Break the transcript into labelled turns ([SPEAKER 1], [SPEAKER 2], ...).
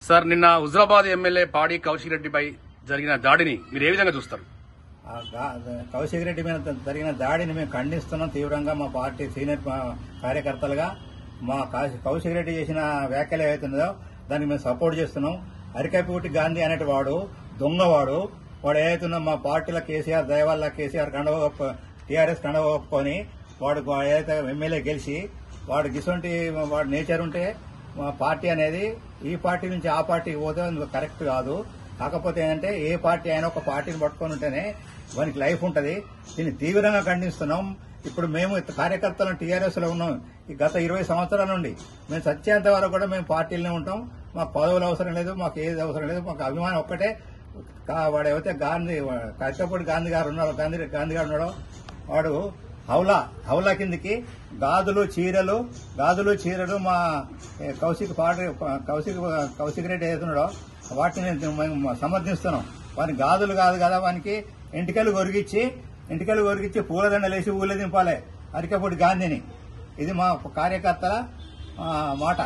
[SPEAKER 1] Sir నిన్న Huzurabad MLA పాడి కౌశిక్ రెడ్డిపై జరిగిన దాడిని మీరు ఏ విధంగా చూస్తారు?
[SPEAKER 2] కౌశిక్ రెడ్డి మీద జరిగిన దాడిని మేము ఖండిస్తున్నాం తీవ్రంగా. మా పార్టీ సీనియర్ కార్యకర్తలుగా మా కౌశిక్ రెడ్డి చేసిన వ్యాఖ్యలు ఏవైతుందో దానికి మేము సపోర్ట్ చేస్తున్నాం. అరికపూటి గాంధీ అనేటి వాడు దొంగవాడు. వాడు ఏదైతున్నా మా పార్టీలో కేసీఆర్ దయవల్ల కేసీఆర్ టీఆర్ఎస్ కండవ ఒప్పుకొని వాడు ఏదైతే ఎమ్మెల్యే గెలిచి వాడు గిసొంటి వాడు నేచర్ ఉంటే మా పార్టీ అనేది ఈ పార్టీ నుంచి ఆ పార్టీకి పోతే కరెక్ట్ కాదు. కాకపోతే ఏంటంటే ఏ పార్టీ అయినా ఒక పార్టీని పట్టుకొని ఉంటేనే వానికి లైఫ్ ఉంటుంది. దీన్ని తీవ్రంగా ఖండిస్తున్నాం. ఇప్పుడు మేము కార్యకర్తలను టీఆర్ఎస్ లో ఉన్నాం. ఈ గత 20 సంవత్సరాల నుండి మేము సత్యాంత వరకు కూడా మేము పార్టీలోనే ఉంటాం. మాకు పదవులు అవసరం లేదు, మాకు ఏది అవసరం లేదు. మాకు అభిమానం ఒక్కటే. వాడు ఏవైతే కట్టపూడి గాంధీ గారు ఉన్నాడో గాంధీ గారు ఉన్నాడో వాడు హౌలా కిందికి గాజులు చీరలు మా కౌశిక్ రెడ్డి ఏదైతున్నాడో వాటిని మేము సమర్థిస్తున్నాం. వానికి గాజులు కాదు కదా, వానికి ఎంటికలు కొరిగిచ్చి పూలదండలేసి ఊళ్ళో దింపాలి అరికపూడి గాంధీని. ఇది మా కార్యకర్తల మాట.